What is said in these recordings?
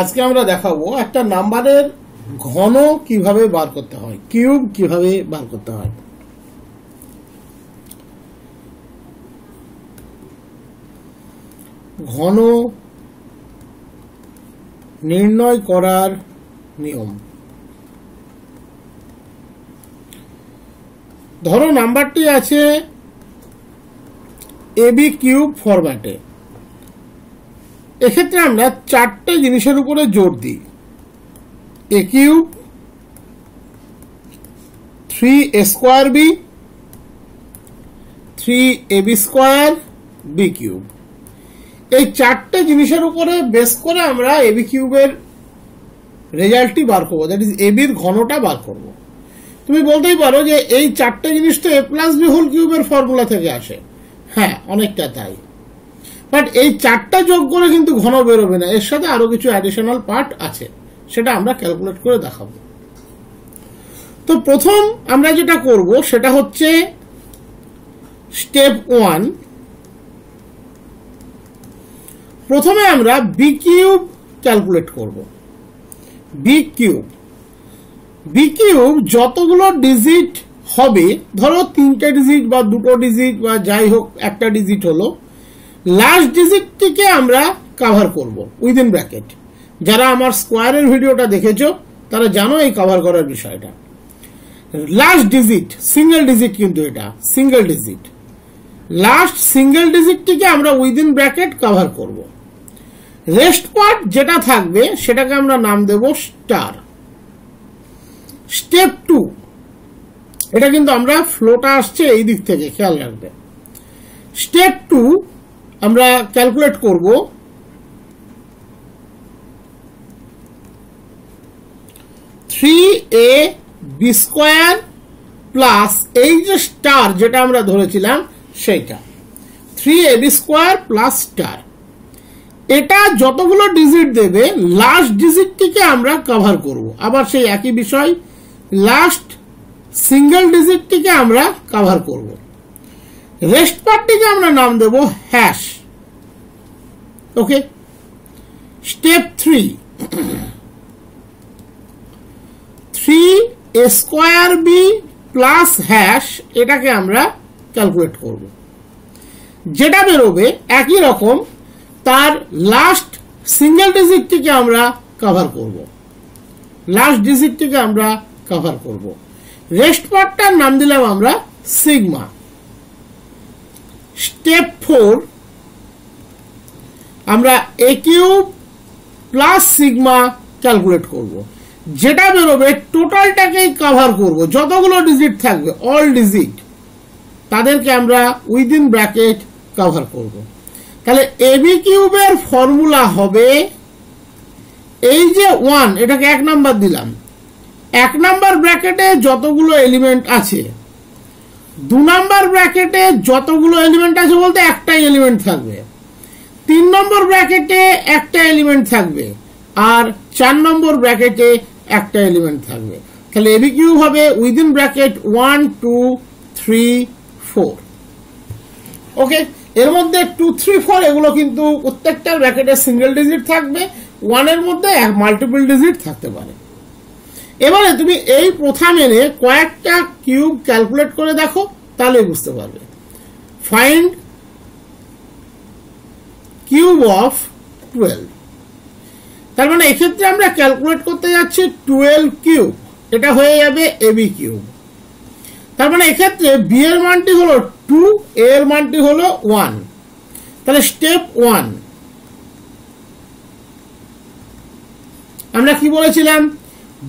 আজকে আমরা দেখাবো একটা নাম্বারের ঘন কিভাবে বার করতে হয়, কিউব কিভাবে বার করতে হয়। ঘন নির্ণয় করার নিয়ম। ধরো নাম্বারটি আছে এবি কিউব ফরম্যাটে। এক্ষেত্রে আমরা চারটে জিনিসের উপরে জোর দিই। A cube, 3a² b, 3ab² b cube. এই চারটে জিনিসের উপরে বেস করে আমরা এবি কিউবের রেজাল্টটি বার করবো, দ্যাট ইজ এবির ঘনটা বার করব। তুমি বলতেই পারো যে এই চারটে জিনিস তো a প্লাস বি হোল কিউবের ফর্মুলা থেকে আসে। হ্যাঁ, অনেকটা তাই, বাট এই চারটা যোগ করে কিন্তু ঘন বেরোবে না, এর সাথে আরো কিছু অ্যাডিশনাল পার্ট আছে, সেটা আমরা ক্যালকুলেট করে দেখাবো। তো প্রথম আমরা যেটা করব সেটা হচ্ছে স্টেপ 1। প্রথমে আমরা বি কিউব ক্যালকুলেট করব। বি কিউব যতগুলো ডিজিট হবে, ধরো 3টে ডিজিট বা 2টো ডিজিট বা যাই হোক একটা ডিজিট হলো, লাস্ট ডিজিটটিকে আমরা কভার করব উইদিন ব্র্যাকেট। যারা আমার স্কোয়ারের ভিডিওটা দেখেছো তারা জানো এই কভার করার বিষয়টা। লাস্ট ডিজিট সিঙ্গেল ডিজিট, কিন্তু এটা সিঙ্গেল ডিজিট, লাস্ট সিঙ্গেল ডিজিটটিকে আমরা উইদিন ব্র্যাকেট কভার করব। রেস্ট পার্ট যেটা থাকবে সেটাকে আমরা নাম দেব স্টার। স্টেপ 2, এটা কিন্তু আমরা ফ্লোটা আসছে এই দিক থেকে, খেয়াল রাখবে। স্টেপ 2 আমরা ক্যালকুলেট করব 3ab² প্লাস এই যে স্টার যেটা আমরা ধরেছিলাম সেইটা, 3ab² প্লাস স্টার। এটা যতগুলো ডিজিট দেবে লাস্ট ডিজিটটিকে আমরা কভার করব। আবার সেই একই বিষয়, লাস্ট সিঙ্গেল ডিজিটটিকে আমরা কভার করব। রেস্ট পার্টটিকে আমরা নাম দেব hash. Okay. Step 3, 3a² b plus hash, এটাকে আমরা ক্যালকুলেট করব। যেটা বেরোবে একই রকম, তার লাস্ট সিঙ্গেল ডিজিটটিকে আমরা কভার করব। লাস্ট ডিজিটটিকে আমরা কভার করব। রেস্ট পার্টটার নাম দিলাম আমরা সিগমা। স্টেপ 4, আমরা এ কিউব প্লাস সিগমা ক্যালকুলেট করব। যেটা বেরোবে টোটালটাকেই কভার করব, যতগুলো ডিজিট থাকবে অল ডিজিট তাদেরকে আমরা উইদিন ব্র্যাকেট কভার করব। তাহলে এবি কিউবের ফর্মুলা হবে এই যে 1, এটাকে 1 নাম্বার দিলাম, 1 নাম্বার ব্র্যাকেটে যতগুলো এলিমেন্ট আছে, 2 নাম্বার ব্র্যাকেটে যতগুলো এলিমেন্ট আছে বলতে একটাই এলিমেন্ট থাকবে, 3 নম্বর ব্র্যাকেটে একটা এলিমেন্ট থাকবে, আর 4 নম্বর ব্র্যাকেটে একটা এলিমেন্ট থাকবে। তাহলে এবি কিউব হবে উইদিন ব্র্যাকেট 1 2 3 4। ওকে, এর মধ্যে 2 3 4 এগুলো কিন্তু প্রত্যেকটা ব্র্যাকেটে সিঙ্গেল ডিজিট থাকবে, 1 এর মধ্যে মাল্টিপল ডিজিট থাকতে পারে। এবারে তুমি এই প্রথা মেনে কয়েকটা কিউব ক্যালকুলেট করে দেখো, তাহলে বুঝতে পারবে। Find cube of 12। তার মানে এক্ষেত্রে আমরা ক্যালকুলেট করতে যাচ্ছি 12 কিউব, এটা হয়ে যাবে এবি কিউব। তার মানে এক্ষেত্রে বি এর মানটি হলো 2, এ এর মানটি হলো 1। তাহলে স্টেপ 1 আমরা কি বলেছিলাম,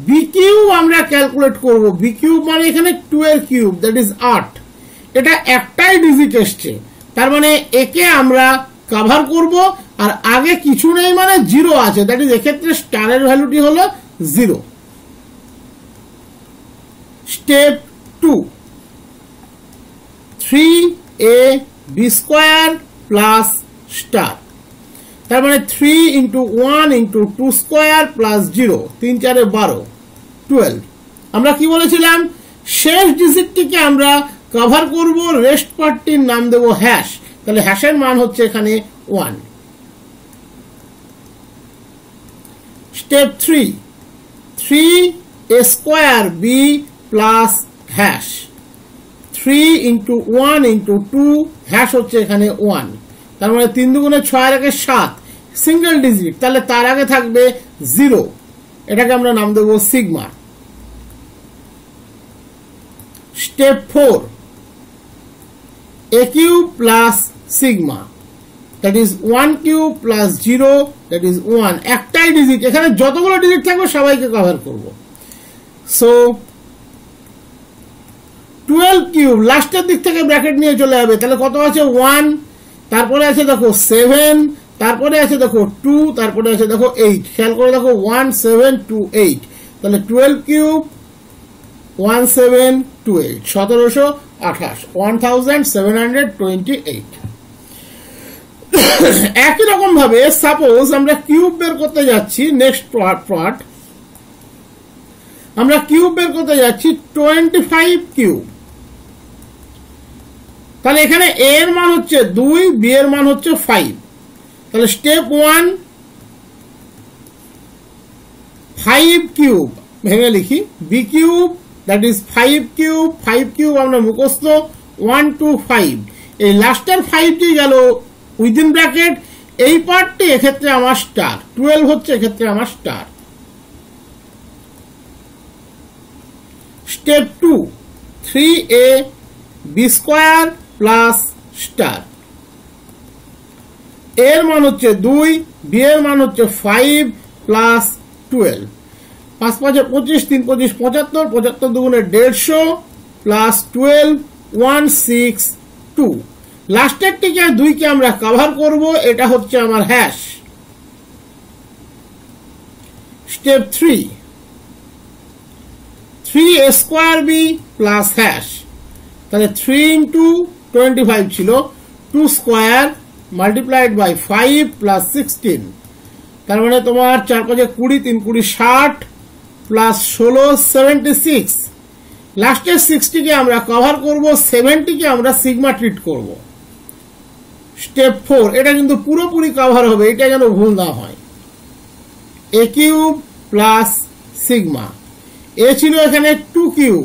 বি কিউব আমরা ক্যালকুলেট করব। বি কিউব মানে এখানে 2 এর কিউব, দ্যাট ইজ 8। এটা একটাই ডিজিট এসছে, তার মানে একে আমরা কভার করব, আর আগে কিছু নেই মানে 0 আছে, দ্যাট ইজ এক্ষেত্রে স্টারের ভ্যালুটি হলো 0। স্টেপ 2, 3ab² প্লাস স্টার, তার মানে 3 × 1 × 2² প্লাস 0, 3 4 12, 12। আমরা কি বলেছিলাম, শেষ ডিজিটটিকে আমরা কভার করব, রেস্ট পার্টটির নাম দেব হ্যাশ। তাহলে হ্যাশের মান হচ্ছে এখানে 1। Step 3 3 square B plus hash 3 into 1 into 2 hash হচ্ছে এখানে 1, তার মানে 3 দুগুণে 6 আর 1 7, সিঙ্গেল ডিজিট, তাহলে তার আগে থাকবে 0, এটাকে আমরা নাম দেবো sigma. Step 4 a cube plus sigma, that is 1 cube plus 0, that is 1, একটাই ডিজিট, এখানে যতগুলো ডিজিট থাকবে সবাইকে কভার করব। সো 12 কিউব লাস্টের দিক থেকে ব্র্যাকেট নিয়ে চলে যাবে, তাহলে কত আছে 1, তারপরে আছে দেখো 7, তারপরে আছে দেখো 2, তারপরে আছে দেখো 8, খেয়াল করে দেখো 1 7 2 8, তাহলে 12 কিউব 1 7 2 8 1728 1728। একই রকম ভাবে সাপোজ আমরা কিউব বের করতে যাচ্ছি, নেক্সট পার্ট আমরা কিউব বের করতে যাচ্ছি 25 কিউব, তাহলে এখানে a এর মান হচ্ছে 2, b এর মান হচ্ছে 5, তাহলে স্টেপ 1 5 কিউব ভেঙে লিখি, b cube that is 5 cube, 5 cube আমরা মুখস্থ 1 2 5, এই লাস্টের 5টি গেল উইদিন ব্র্যাকেট, এই পার্টটি এক্ষেত্রে আমার স্টার, 12 হচ্ছে এক্ষেত্রে আমার star. Step 2 3a b square plus star, এর মান হচ্ছে 2, b এর মান হচ্ছে 5 প্লাস 12, 5 5 25 3 25 75, 75 দুগুণে 150 প্লাস 12 162, লাস্টের টিকে 2 কে আমরা কভার করব, এটা হচ্ছে আমার hash. Step 3 3 square B plus hash, তাহলে 3 ইন্টু 25 ছিল, 2 স্কোয়ার মাল্টিপ্লাইড বাই 5 প্লাস 16, তার মানে তোমার 4 5 20 3 20 60 প্লাস 16 76, লাস্টের 60 কে আমরা কভার করব, 70 কে আমরা সিগমা ট্রিট করব। স্টেপ 4 এটা কিন্তু পুরোপুরি কভার হবে, এটা যেন ভুল না হয়, a cube plus sigma, a ছিল এখানে 2 কিউব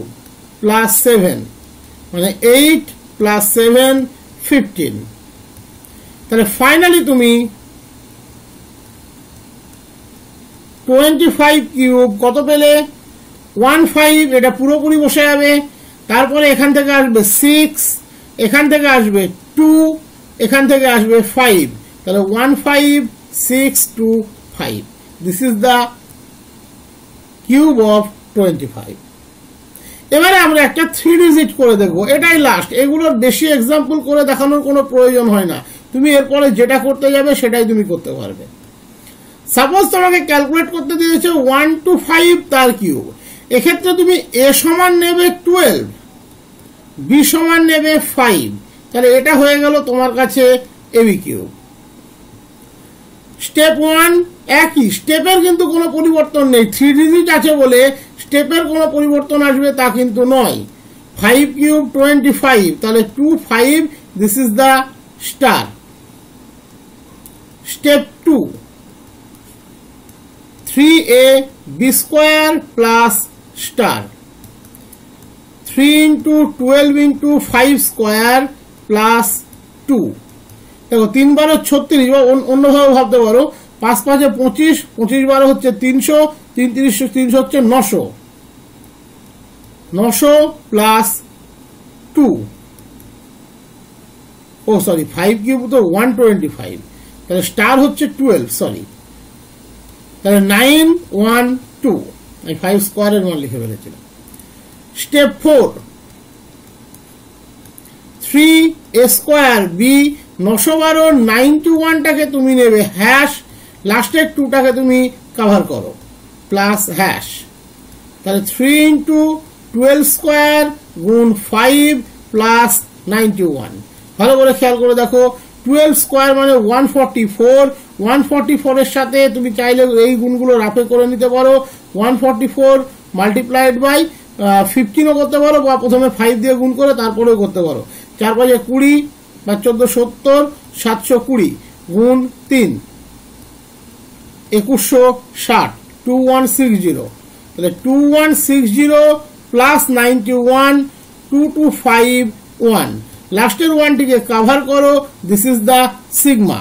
প্লাস 7, মানে 8 প্লাস 7 15, তাহলে ফাইনালি তুমি 25 কিউব কত পেলে 15, এটা পুরোপুরি বসে যাবে, তারপরে এখান থেকে আসবে 6, এখান থেকে আসবে 2, এখান থেকে আসবে 5, তাহলে 15 6 2 5, this is the cube of 25। এবারে আমরা একটা 3 ডিজিট করে দেখবো, এটাই লাস্ট, এগুলোর বেশি এক্সাম্পল করে দেখানোর কোনো প্রয়োজন হয় না, তুমি এরপরে যেটা করতে যাবে সেটাই তুমি করতে পারবে। সাপোজ তোমাকে ক্যালকুলেট করতে দিয়েছে 1 to 5 তার কিউব, এক্ষেত্রে তুমি a সমান নেবে 12, b সমান নেবে 5, তাহলে এটা হয়ে গেল তোমার কাছে ab কিউব। স্টেপ 1 একই, স্টেপের কিন্তু কোনো পরিবর্তন নেই, 3 ডিজিট আছে বলে স্টেপের কোনো পরিবর্তন আসবে তা কিন্তু নয়। 5 কিউব 25, তাহলে 2 5, this is the star. Step 2 3a b square plus star, 3 into 12 into 5 square plus 2, দেখো 3 12 36, বা অন্যভাবে ভাবতে পারো 5 5 25, 25 12 হচ্ছে 300, 3 300 হচ্ছে 900 প্লাস 2, ও সরি 5 কিউব তো 125, তাহলে স্টার হচ্ছে 12, সরি, তাহলে 9 1 2, আমি 5 স্কোয়ারের মান লিখে ফেলেছিলাম। স্টেপ 4 3 স্কোয়ার বি, 912 91টাকে তুমি নেবে হ্যাশ, লাস্টের 2টাকে তুমি কভার করো প্লাস হ্যাশ, তাহলে 3 ইন্টু 12 স্কোয়ার গুণ 5 প্লাস 91, ভালো করে খেয়াল করে দেখো 12 স্কোয়ার মানে 144, 144 এর সাথে তুমি চাইলে এই গুণগুলো রাফে করে নিতে পারো, 144 মাল্টিপ্লাইড বাই 15ও করতে পারো, বা প্রথমে 5 দিয়ে গুণ করে তারপরেও করতে পারো, 4 5 20 বা 14 70 720 গুণ 3 2160, 2160 তাহলে 2160 প্লাস 91 2251 লাস্টের ওয়ানটিকে কভার করো দিস ইজ দ্য সিগমা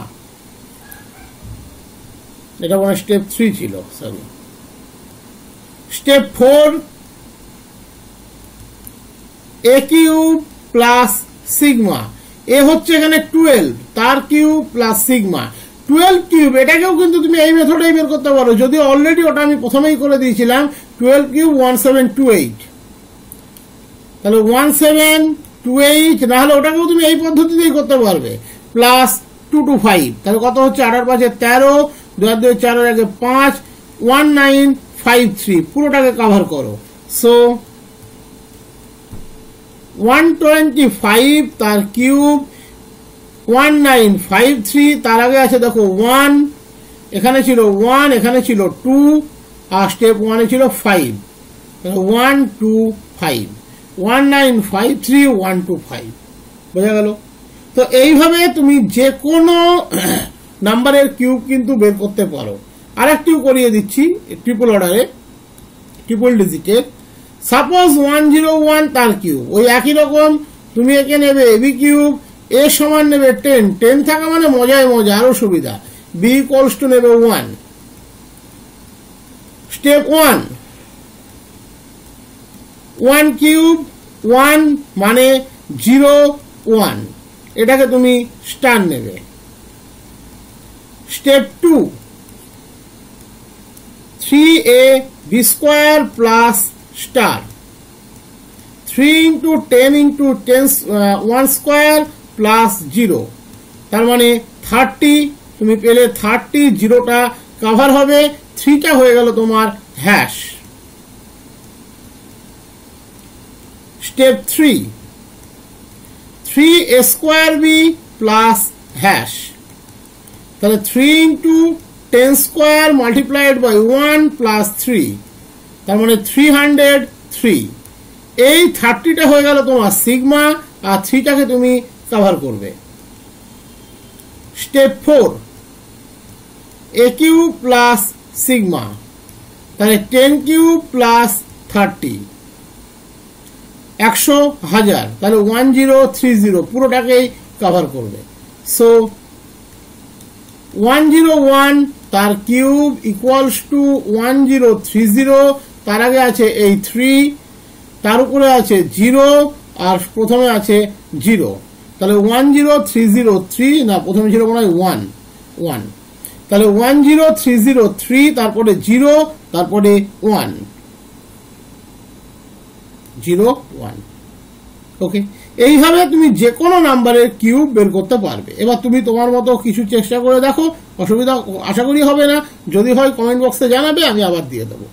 এটা মানে স্টেপ 3 ছিল sorry step 4 a cube plus sigma এ হচ্ছে এখানে 12 তার কিউব প্লাস সিগমা 12 কিউব এটাকেও কিন্তু তুমি এই মেথডেই বের করতে পারো যদি অলরেডি ওটা আমি প্রথমেই করে দিয়েছিলাম 12 কিউব 1728 তাহলে 1728 না হলে ওটাকেও তুমি এই পদ্ধতিতেই করতে পারবে প্লাস 225 তাহলে কত হচ্ছে 8 5 13 2 2 4 1 5 1953 পুরোটাকে কভার করো সো 125 তার কিউব 1953 তার আগে আছে দেখো 1 এখানে ছিল 1 এখানে ছিল 2 আর স্টেপ 1 এ ছিল 5 125 1953 125 বোঝা গেল তো এইভাবে তুমি যে কোনো নাম্বারের কিউব কিন্তু বের করতে পারো আরেকটিও করিয়ে দিচ্ছি ট্রিপল অর্ডারে ট্রিপল ডিজিটে সাপোজ 101 তার কিউব ওই একই রকম তুমি একে নেবে এবি কিউব এ সমান নেবে 10 10 থাকা মানে মজায় মজা আরো সুবিধা বি ইকুয়ালস টু নেবে 1 স্টেপ 1 কিউব 1 মানে 01 এটাকে তুমি স্টার নেবে step 2 3a b square plus star 3 into 10 into 10 1 square plus 0 তার মানে 30 তুমি পেলে 30 জিরোটা কভার হবে 3টা হয়ে গেল তোমার hash step 3 a square b plus hash তাহলে 3 into 10 square multiplied by 1 plus 3 তার মানে 303 এই 30টা হয়ে গেল তোমার সিগমা আর 3টাকে তুমি কভার করবে step 4 a cube plus sigma তাহলে 10 কিউব প্লাস 30 100,000 তাহলে 1030 পুরোটাকেই কভার করবে সো 101 তার কিউব ইকুয়ালস টু 1030 তার আগে আছে এই 3 তার উপরে আছে 0 আর প্রথমে আছে 0 তাহলে 10303 না প্রথমে ছিল মনে হয় 1 তাহলে 10303 তারপরে 0 তারপরে 1 ওকে এইভাবে তুমি যে কোনো নাম্বারের কিউব বের করতে পারবে এবার তুমি তোমার মতো কিছু চেষ্টা করে দেখো অসুবিধা আশা করি হবে না যদি হয় কমেন্ট বক্সে জানাবে আমি আবার দিয়ে দেবো